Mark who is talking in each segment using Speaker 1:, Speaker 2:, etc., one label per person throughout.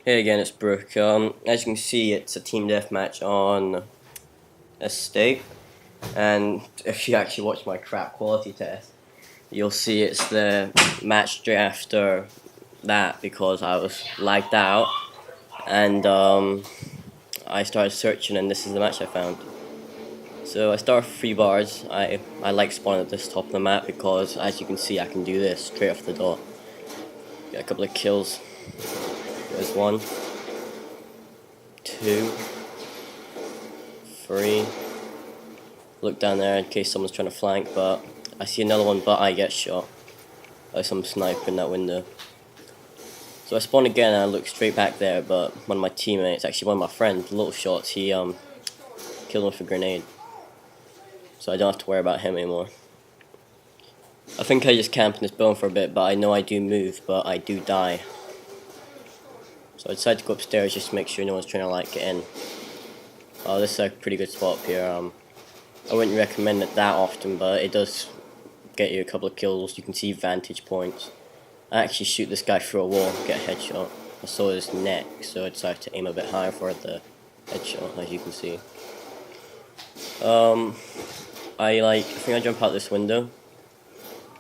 Speaker 1: Hey again, it's Brooke. As you can see, it's a team deathmatch on Estate, and if you actually watch my crap quality test, you'll see it's the match straight after that because I was lagged out, and I started searching, and this is the match I found. So I start with 3 bars. I like spawning at this top of the map because, as you can see, I can do this straight off the dot. Get a couple of kills. There's 1, 2, 3. Look down there in case someone's trying to flank, but I see another one, but I get shot by some sniper in that window. So I spawn again and I look straight back there, but one of my teammates, actually one of my friends, Little Shots, he killed him with a grenade. So I don't have to worry about him anymore. I think I just camp in this building for a bit, but I know I do move, but I do die. So I decided to go upstairs just to make sure no one's trying to like get in. Oh, this is a pretty good spot up here. I wouldn't recommend it that often, but it does get you a couple of kills. You can see vantage points. I actually shoot this guy through a wall, get a headshot. I saw his neck, so I decided to aim a bit higher for the headshot, as you can see. I think I jump out this window,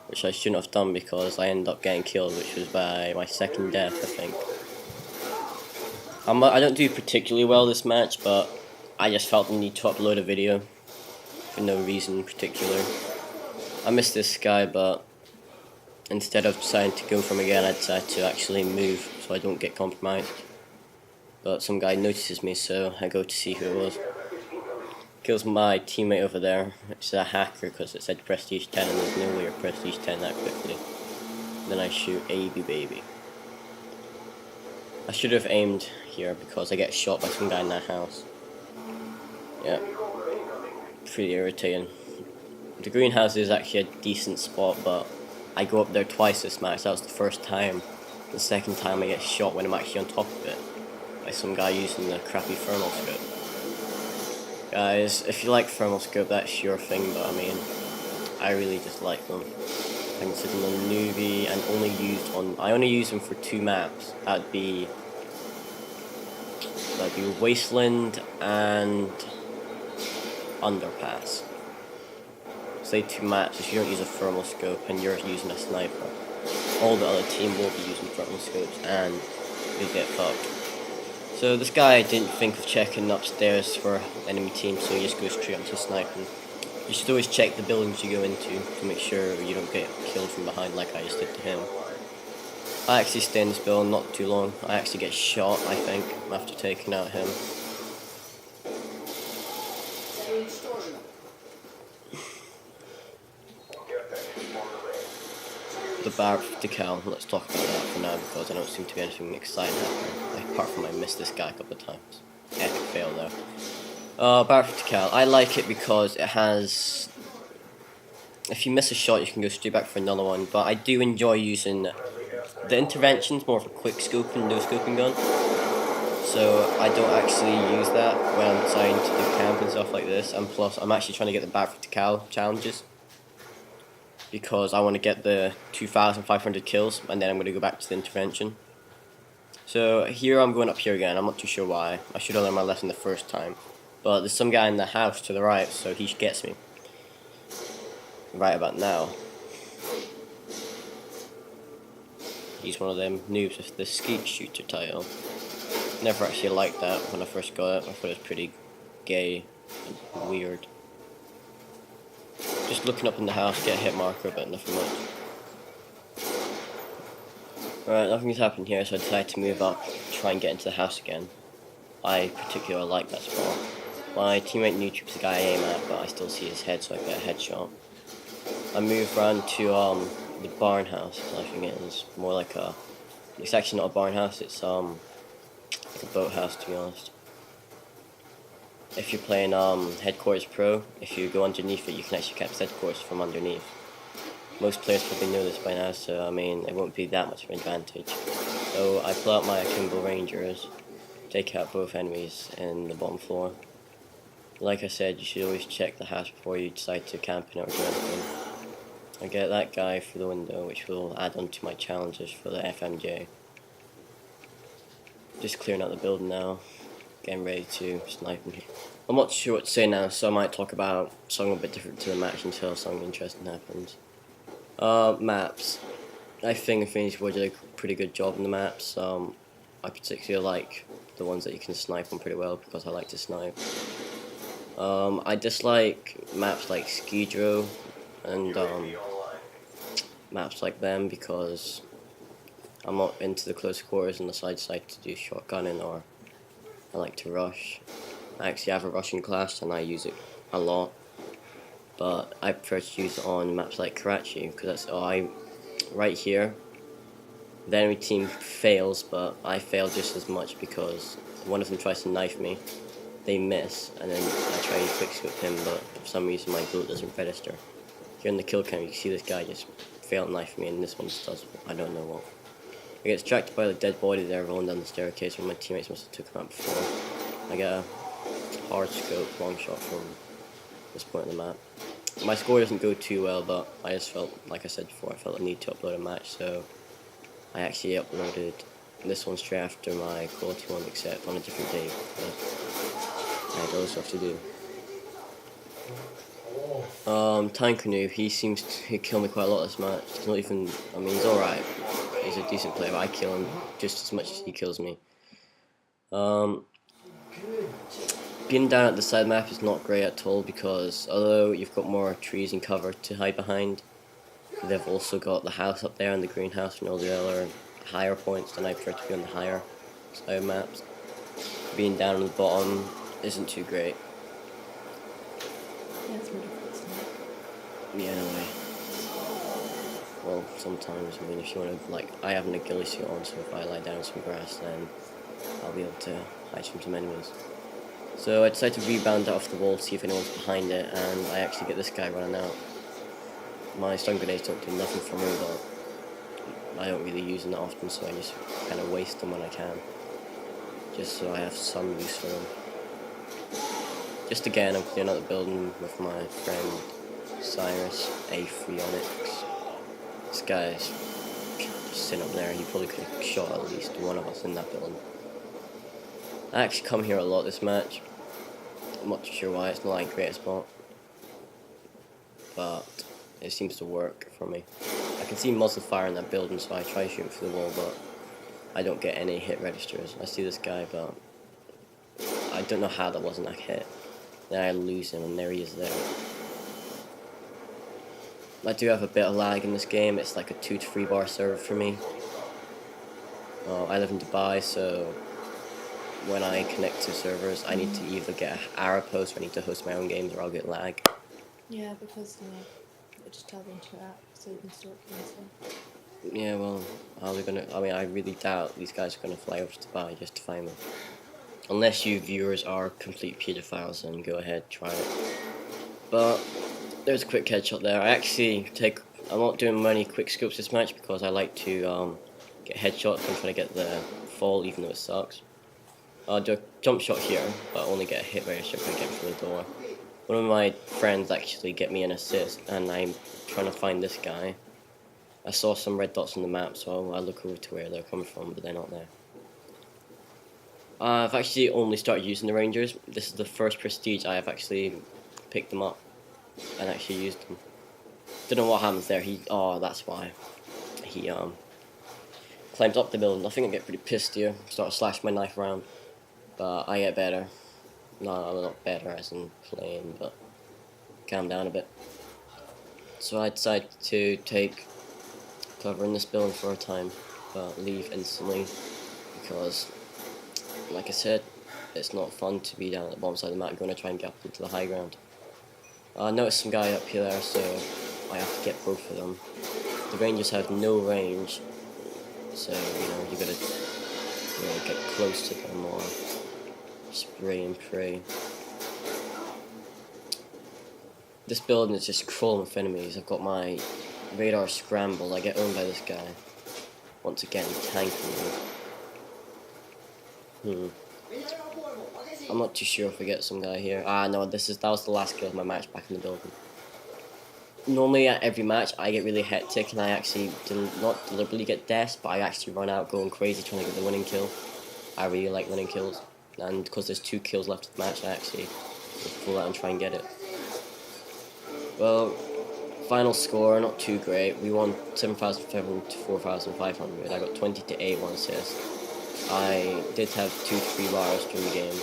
Speaker 1: which I shouldn't have done because I ended up getting killed, which was by my second death, I think. I don't do particularly well this match, but I just felt the need to upload a video for no reason in particular. I missed this guy, but instead of deciding to go for him again, I decided to actually move so I don't get compromised. But some guy notices me, so I go to see who it was. Kills my teammate over there. It's a hacker because it said Prestige 10 and there's no way you're Prestige 10 that quickly. Then I shoot AB baby. I should have aimed here because I get shot by some guy in that house. Yeah. Pretty irritating. The greenhouse is actually a decent spot, but I go up there twice this match. That was the first time. The second time I get shot when I'm actually on top of it by some guy using the crappy thermal scope. Guys, if you like thermal scope, that's your thing, but I mean, I really just like them. I consider them a newbie and I only use them for 2 maps. That'd be Wasteland and Underpass. Say 2 maps. If you don't use a thermal scope and you're using a sniper, all the other team will be using thermal scopes and you'll get fucked. So this guy didn't think of checking upstairs for enemy team, so he just goes straight up to sniping. You should always check the buildings you go into to make sure you don't get killed from behind like I just did to him. I actually stay in this building not too long. I actually get shot, I think, after taking out him. The bar decal, let's talk about that for now because I don't seem to be anything exciting happening, apart from I missed this guy a couple of times. Epic fail though. Bar decal, I like it because it has, if you miss a shot you can go straight back for another one, but I do enjoy using the intervention's more of a quick scoping, no scoping gun, so I don't actually use that when I'm deciding to do camp and stuff like this, and plus I'm actually trying to get the bar decal challenges because I want to get the 2,500 kills and then I'm going to go back to the intervention. So here I'm going up here again. I'm not too sure why. I should have learned my lesson the first time. But there's some guy in the house to the right, so he gets me. Right about now. He's one of them noobs with the skeet shooter title. Never actually liked that when I first got it. I thought it was pretty gay and weird. Just looking up in the house, get a hit marker, but nothing much. Alright, nothing's happened here, so I decided to move up, try and get into the house again. I particularly like that spot. My teammate Mw2 is the guy I aim at, but I still see his head, so I get a headshot. I move around to the barn house. I think it is more like a. It's actually not a barn house. It's like a boathouse, to be honest. If you're playing Headquarters Pro, if you go underneath it, you can actually capture headquarters from underneath. Most players probably know this by now, so I mean, it won't be that much of an advantage. So I pull out my Akimbo Rangers, take out both enemies in the bottom floor. Like I said, you should always check the house before you decide to camp in it or do anything. I get that guy through the window, which will add on to my challenges for the FMJ. just clearing out the building now, getting ready to snipe him. I'm not sure what to say now, so I might talk about something a bit different to the match until something interesting happens. Maps. I think Infinity Ward did a pretty good job in the maps. I particularly like the ones that you can snipe on pretty well because I like to snipe. I dislike maps like Skidrow and maps like them because I'm not into the close quarters and the side to do shotgunning, or I like to rush. I actually have a rushing class and I use it a lot, but I prefer to use it on maps like Karachi because that's right here. The enemy team fails, but I fail just as much because one of them tries to knife me, they miss, and then I try to quickscope him, but for some reason my bullet doesn't register. Here in the kill cam you can see this guy just failed knife me, and this one just does, I don't know what. I get distracted by the dead body there rolling down the staircase where my teammates must have took him out before. I get a hard scope long shot from this point of the map. My score doesn't go too well, but I just felt, like I said before, I felt a need to upload a match, so I actually uploaded this one straight after my quality one, except on a different day. I had other stuff to do. Time Canoe, he seems to kill me quite a lot this match. He's not even, I mean, he's alright. He's a decent player, but I kill him just as much as he kills me. Being down at the side map is not great at all because although you've got more trees and cover to hide behind, they've also got the house up there and the greenhouse and all the other higher points, and I prefer to be on the higher side maps. Being down on the bottom isn't too great.
Speaker 2: Yeah, it's really difficult.
Speaker 1: Yeah, in a way. Well, sometimes, I mean, if you want to, like, I have an Achilles suit on, so if I lie down in some grass, then I'll be able to hide from some enemies. So I decided to rebound out off the wall to see if anyone's behind it, and I actually get this guy running out. My stun grenades don't do nothing for me, but I don't really use them that often, so I just kind of waste them when I can, just so I have some use for them. Just again, I'm clearing out the building with my friend Cyrus, A3 Onyx. This guy's just sitting up there, he probably could have shot at least one of us in that building. I actually come here a lot this match. I'm not too sure why, it's not like a great spot, but it seems to work for me. I can see muzzle fire in that building, so I try shooting through the wall, but I don't get any hit registers. I see this guy, but I don't know how that wasn't a hit. Then I lose him, and there he is there. I do have a bit of lag in this game. It's like a 2 to 3 bar server for me. I live in Dubai, so when I connect to servers, I need to either get an arrow post or I need to host my own games, or I'll get lag.
Speaker 2: Yeah, because it just tells into your app, so you can store it for yourself.
Speaker 1: Yeah, well, how are they gonna? I mean, I really doubt these guys are gonna fly over to Dubai just to find me. Unless you viewers are complete pedophiles, then go ahead, try it. But there's a quick headshot there. I'm not doing many quick scopes this match because I like to get headshots. I'm trying to get the fall, even though it sucks. I'll do a jump shot here, but only get a hit register if I get through the door. One of my friends actually get me an assist, and I'm trying to find this guy. I saw some red dots on the map, so I look over to where they're coming from, but they're not there. I've actually only started using the Rangers. This is the first prestige I have actually picked them up and actually used them. Don't know what happens there. That's why. He climbs up the building. I think I get pretty pissed here. Start to slash my knife around, but I get better. No, not better as in playing, but calm down a bit. So I decided to take cover in this building for a time, but leave instantly because, like I said, it's not fun to be down at the bottom side of the map going to try and get up into the high ground. I noticed some guy up here there, so I have to get both of them. The Rangers have no range, so you gotta get close to them or spray and pray. This building is just crawling with enemies. I've got my radar scrambled. I get owned by this guy. Once again, tanking me. I'm not too sure if we get some guy here. No, that was the last kill of my match back in the building. Normally at every match I get really hectic and I actually not deliberately get deaths, but I actually run out going crazy trying to get the winning kill. I really like winning kills, and because there's 2 kills left of the match, I actually will pull out and try and get it. Well, final score, not too great. We won 7,500 to 4,500. I got 20 to 8, 1 assist. I did have 2 to 3 bars during the game,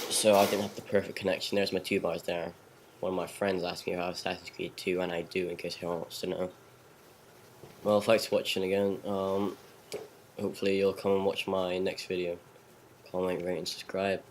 Speaker 1: so I didn't have the perfect connection. There's my 2 bars there. One of my friends asked me if I have Assassin's Creed 2, and I do, in case anyone wants to know. Well, thanks for watching again. Hopefully you'll come and watch my next video. Comment, rate, and subscribe.